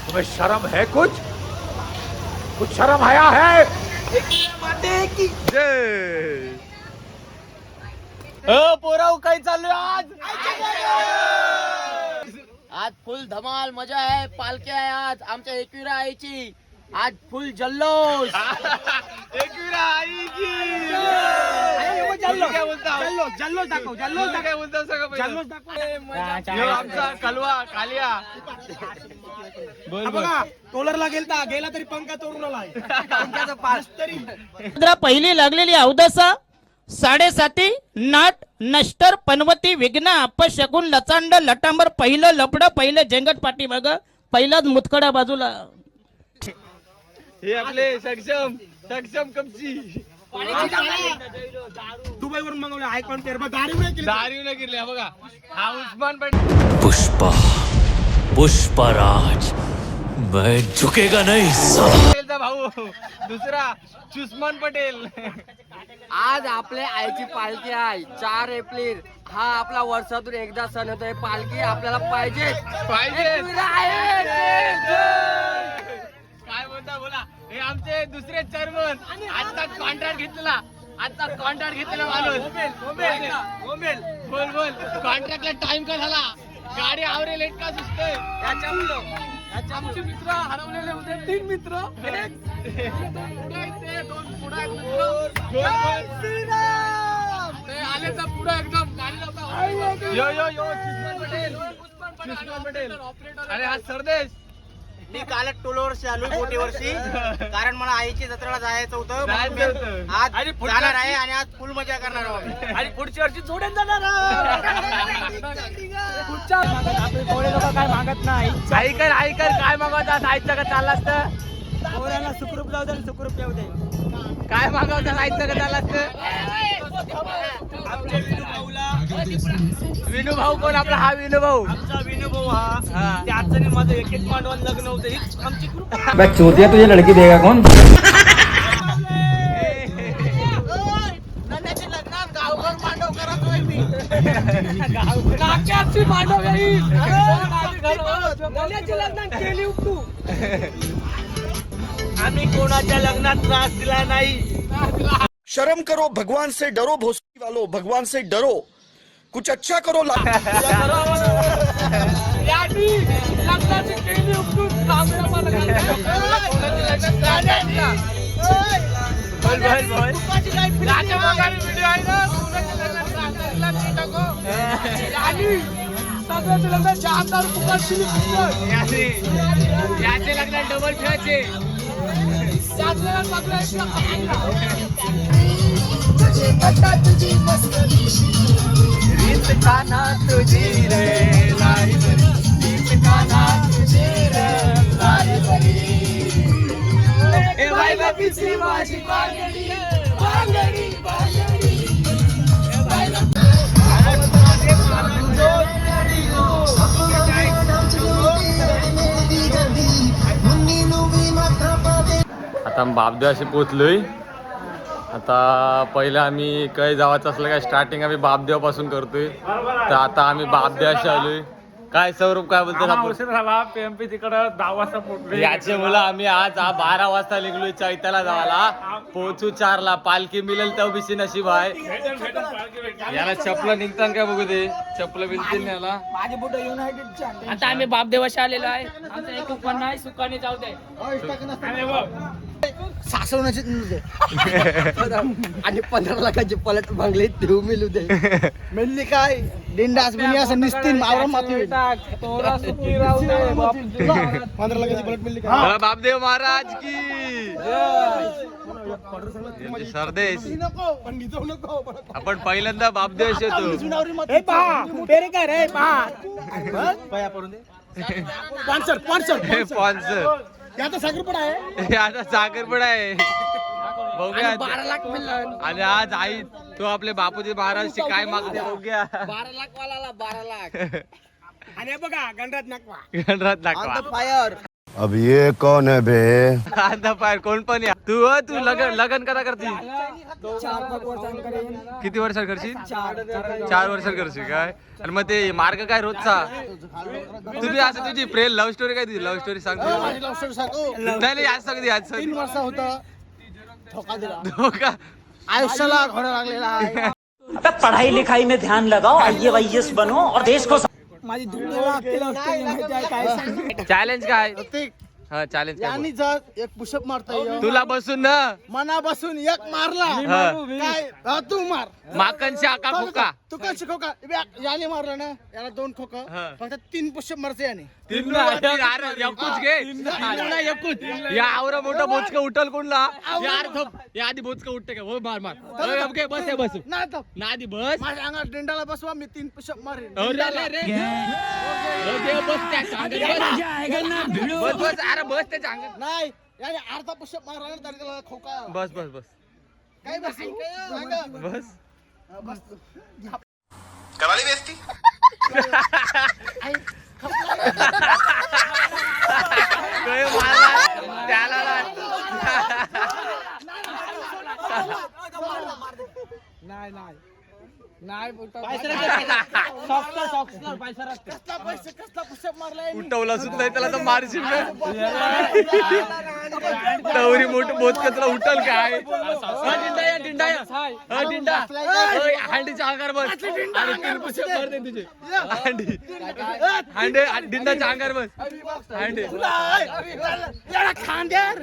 तुम्हें शर्म है? कुछ शर्म आया है? पोराव काय चालू आज? आज फुल धमाल मजा आहे. पालखी आहे आज आमच्या एकविरा आईची. आज फुल जल्लोष. एकविरा आईची जल्लोष दाखव. काय बोलता सगळं पहिलं? आमचा कलवा कालिया बघा टोलरला गेला तरी पंखा तोडून आला. पास तरी पहिली लागलेली अवदसा 7:30 नाट नष्टर पनवती विघ्न अपशकुन लचांड लटांबर पहिलं लपड पहिलं झेंगट पाठी बघ पहिलाच मुतखडा बाजूला. हे आपले सक्षम कपची दुबईवरून मागवले आयकॉन पेर दारू नाही केली. बघा हा उस्मान पटेल. पुष्पराज मैं झुकेगा नहीं साला. पटेलचा भाऊ दुसरा उस्मान पटेल. आज आपल्या आईची पालखी आहे 4 एप्रिल. हा आपला वर्षातून एकदा सण होतोय. पालखी आपल्याला पाहिजे. काय म्हणता बोला. हे आमचे दुसरे चेअरमन. आता कॉन्ट्रॅक्ट घेतलेला माणूस. बोल कॉन्ट्रॅक्टला टाइम का झाला? गाडी आवरेल का सुचतोय? आमचे मित्र हरवलेले होते. 3 मित्र आले तर पुढे एकदम गाडी पटेल. अरे हा सरदेश. मी काल टोलवरशी आलो मोठी वर्षी कारण मला आईची जत्रेला जायचं होतं. आज जाणार आहे आणि आज फुल मजा करणार आहोत. आणि पुढच्या वर्षी जोडेल जाणार. थोडे लोक काय मागत नाही. ऐकर काय मागवतात? आईचं का चाललं असतं? पोराला सुखरूप जाऊ दे सुखरूप येऊ दे. काय मागवतात? आईचं का चाललं असतं? विनू भाऊ कोण आपला? हा विनू भाऊ. आमचा विनोभाऊ हा त्या अडचणी माझं एक मांडवान लग्न होतं. हीच आमची ग्रुप. चोतिया तुझे लड़की देगा कौन? नंद्याची लग्नात गावभर मांडव करतोय मी. नाक्याची मांडव येईल. नंद्याची लग्नात केली तू. आम्ही कोणाच्या लग्नात त्रास दिला नाही. शर्म करो, भगवान से डरो, भोसड़ी वालों, भगवान से डरो, कुछ अच्छा करो. लग्नाची केली उपटून व्हिडिओ आहे ना. याचे लग्न डबल खेळायचे. आता बापदेवाशी पोचलोय. आता पहिलं आम्ही काही जावाचं असलं काय स्टार्टिंग आम्ही बापदेवापासून करतोय. तर आता आम्ही बापदेवाशी आलोय. काय स्वरूप काय बोलतो? झाला पीएमपी तिकडं 10 वाजता पोहोचले. याचे मुलं आम्ही आज 12 वाजता निघलोय चैत्याला जावाला. पोहोचू 4ला. पालखी मिळेल तर बिशी नशीब आहे. याला चपला निघताना काय बघू दे. चपला बिलतील याला. माझे बुट युनायटेडचे. आता आम्ही बापदेवाशी आलेलो आहे. आमचा एक पण नाही सुखाने जाऊ दे. सासवण्याचे आणि 15 लाखाचे पलट मागले देऊ मिळू दे. मिळली काय डिंडास बिनी असं निसतील मावरा माती. 15 लाखाची पलट मिळली का? बोला बापदेव महाराज की सरदेश. आपण पहिल्यांदा बापदेवाश येतो. स्पॉन्सर याचा साखरपुडा आहे. आता साखरपुडा आहे. बघूया 12 लाख मिळालं. आणि आज आई तो आपले बापूजी महाराजची काय मागते बघूया. 12 लाख वाला 12 लाख. आणि बघा गणराज नाकवा गणरात दाखवा. फायर. अब ये कौन है बे? आता पाय कोण पण या तू तू लगन करा करती किती वर्षात करशील 4 वर्षात करशील काय आणि मग ते मार्ग काय रोजचा तुम्ही असं तुझी प्रेम लव्ह स्टोरी काय तुझी लव्ह स्टोरी सांगतो नाही आज सांगते आज 3 वर्ष होतं धोका दिला धोका आयुष्याला घोडा लागलेला आहे पढ़ाई लिखाई में ध्यान लगाओ IAS बनो और देश को माझी धुळेला अक्कल असते माहिती आहे काय सांगते चॅलेंज काय प्रत्येक हा चॅलेंज काय यांनी जर एक पुशअप मारता येईल तुला बसून ना मना बसून एक मारला काय तू मार माकनशी आका खोका तू का शिकव का याने मारलं ना याला 2 खोक फक्त 3 पुशअप मारते याने एकूच घे एकूच या आवरा मोठा बोचका उठल कोणला या आधी बोचका उठते का हो मार मार बस बस नाही तर ना आधी बस माझ्या अंगात डेंडाला बसवा मी 3 पुशअप मारेन बस अरे बस त्याच्या अंगात नाही याने अर्धा पुशअप मारला ना तरी त्याला खोका बस बस बस काय बस बस बस कराली बेइज्जती? त्याला नाही नाही नाही कसला पुशअप मारलाय उठवला सुद्धा त्याला तर मारशील तवरी मोठं बोत कचरा उठल काय हंडीच्या अंगार बस आणि 3 पुशअप मारते तुझे हंडे डिंडाच्या अंगार बस हंडे खांद्यार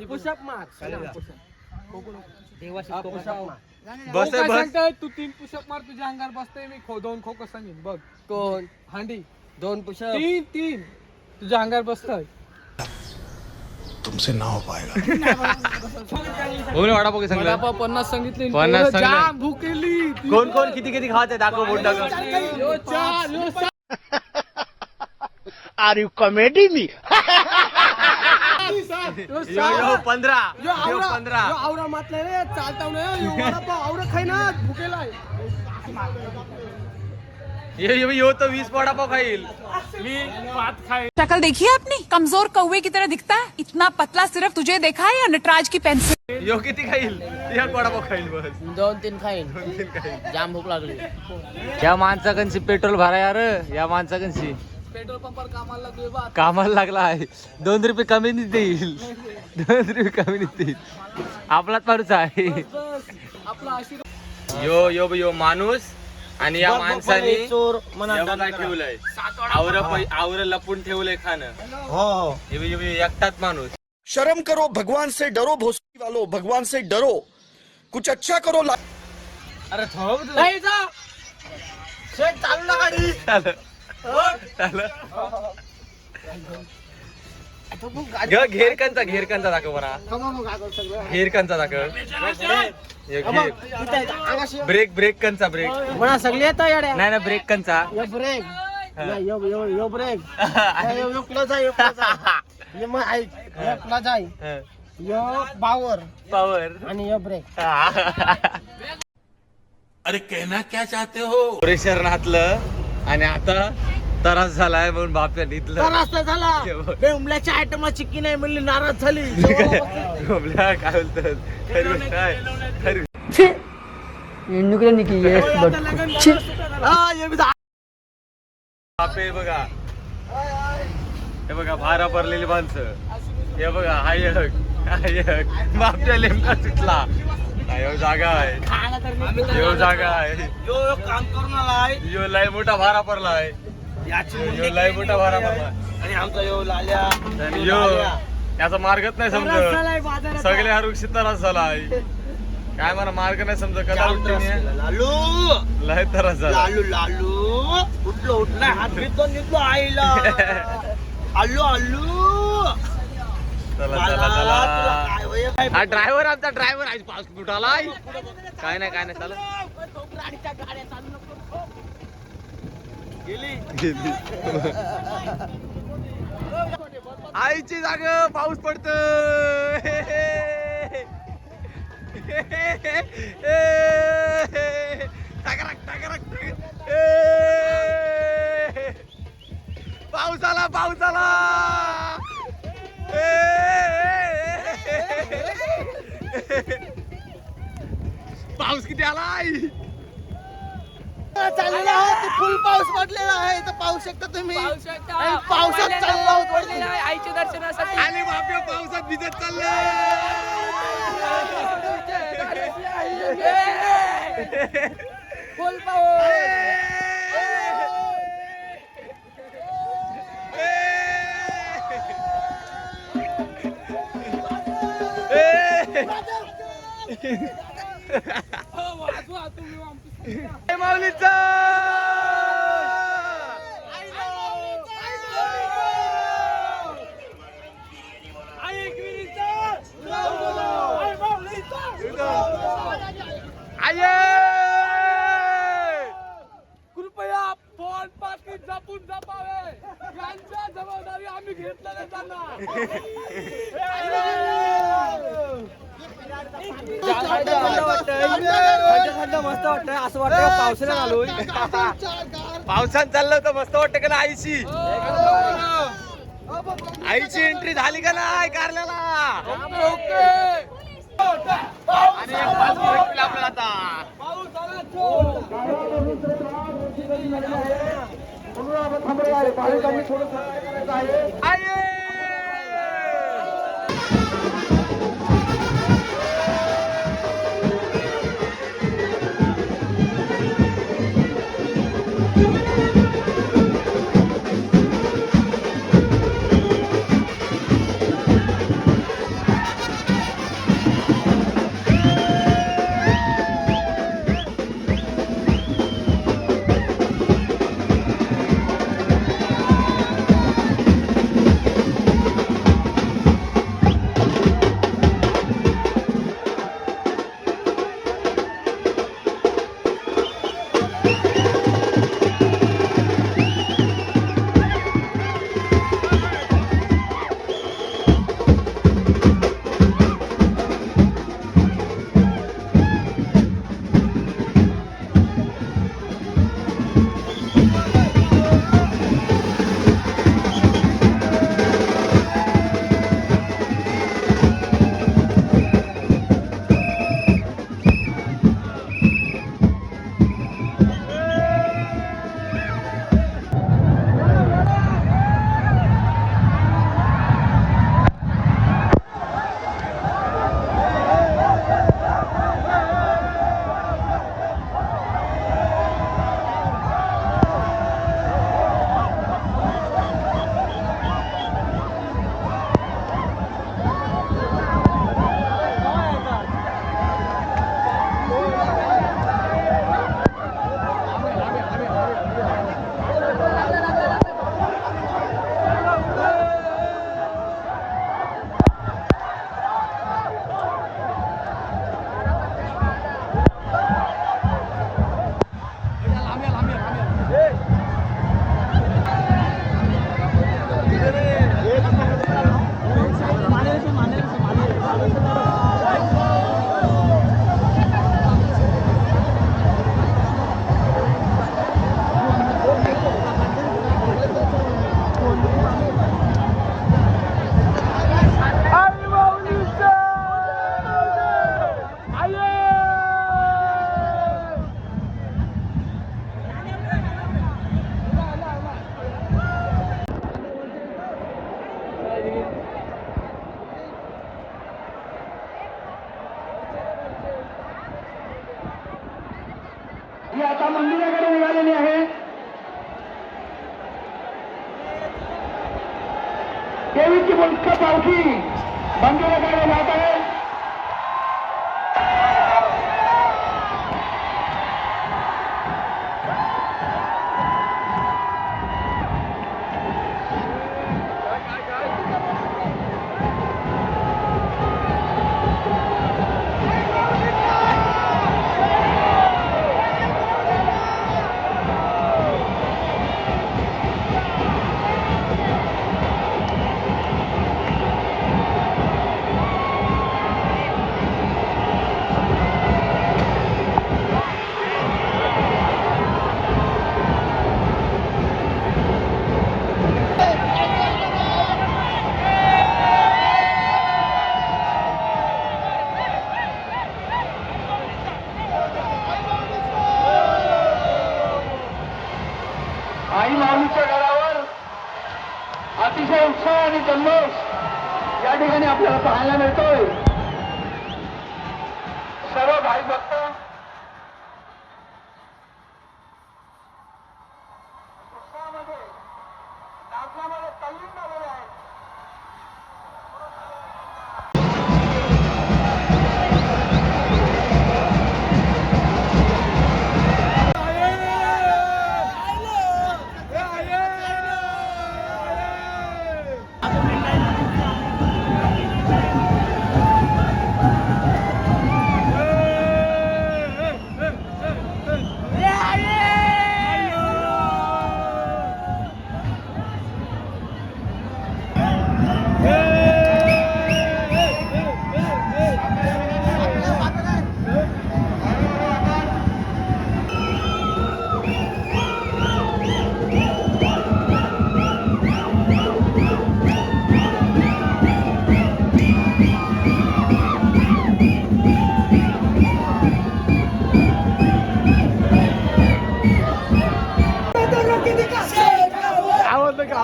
पुशअप मार बस बस तू 3 पुशअप मार तुझ्या अंगावर बसतोय मी 2 खोक सांगेन बघ कोण हांडी 2 पुशअप 3 तुझ्या अंगावर बसतोय तुमसे ना हो पाएगा. वडापाव सांगला 50 सांगितले 50 सांगले. जाम भूकेली कोण कोण किती किती खात दाखव बोट दाखव आर यू कॉमेडी मी यो 15 आवरा मातले रे चालता आवरा खाई ना भुकेला यो तो 20 वडापाव खाईल मी 5 खाईल शक्ल देखी है अपनी कमजोर कौवे की तरह दिखता है इतना पतला सिर्फ तुझे देखा है या नटराज की पेंसिल यो किती खाईल 1 वडापाव खाईल बस 2-3 खाईन जाम भूक लागली या माणसाकनशी पेट्रोल भरा यार या माणसाकनशी पेट्रोल पंपावर कामाला लागलोय बा कामाला लागला आहे 2 रुपये कमी नाही देईल 2 रुपये कमी नाही देईल आपलाच माणूस आहे आपला आशीर्वाद यो माणूस आणि या माणसाने ठेवलंय आवर लपून ठेवलंय खाणं एकटाच माणूस शर्म करो, भगवान से डरो भोसडी वालों, भगवान से डरो, कुछ अच्छा करो. अरे चालू ना गाडी घेरकांचा दाखव बरा घेरकांचा दाखव ब्रेक कंचा ब्रेक म्हणा सगळे येतं येड्या नाही ना ब्रेक कंचा यो ब्रेक यो ब्रेक यो क्लोज आहे यो क्लोज आहे मग ऐक यो क्लोज आहे यो पावर आणि यो ब्रेक अरे कहना क्या चाहते हो? प्रेशर घातलं आणि आता त्रास झालाय म्हणून बाप्याने इथलं रस्ता झाला बेंबल्याच्या आयटमला चिक्की नाही म्हणली नाराज झाली झोपल्या काय बोलतात खरी गोष्ट आहे बापे बघा हे बघा भारा भरलेली माणसं हे बघा हायक बापच्या लेमका सुटला यो जागा आहे यो जागा आहे यो काम करून आलाय यो लय मोठा भारा पडला आहे यो लय मोठा भारा पडला आणि आमचा यो लाल्या आणि यो याचा मार्गच नाही समजत सगळे हा वृक्ष त्रास झाला आहे काय मला मार्ग नाही समजत कदा उठते लालू लय त्रास झाला लालू उठलो हात घेतलो निघलो आईला आलू चला हा ड्रायव्हर आमचा ड्रायव्हर आज पास कुठालाय काय नाही चालू गेली आईची जाग पाऊस पडतो पाऊस आला पाऊस आला पाऊस किती आलाय चाललेला आहोत फुल पाऊस पडलेला आहे तर पाहू शकता तुम्ही आणि पावसात चाललो आहोत वरती. आईच्या दर्शनासाठी आणि बापरे पावसात भिजत चाललंय फुल पाऊस माऊलीचा कृपया फोन पाकिट जपून जपावे यांच्या जबाबदारी आम्ही घेतलेल्या जाणार मस्त वाटतंय असं वाटतं पावसाळ्यात आलोय पावसात चाललं तर मस्त वाटतं का ना आईची आईची एंट्री झाली का नाही कारल्याला आणि एक 5 मिनिट आपल्याला आता ही आता मंदिराकडे निघालेली आहे. देवीची मुख्य पालखी मंदिराकडे जात आहे. अतिशय उत्साह आणि जल्लोष या ठिकाणी आपल्याला पाहायला मिळतोय. सर्व भाई भक्त उत्साहामध्ये नाचण्यामध्ये तल्लीन झालेले आहेत. आवडलं का?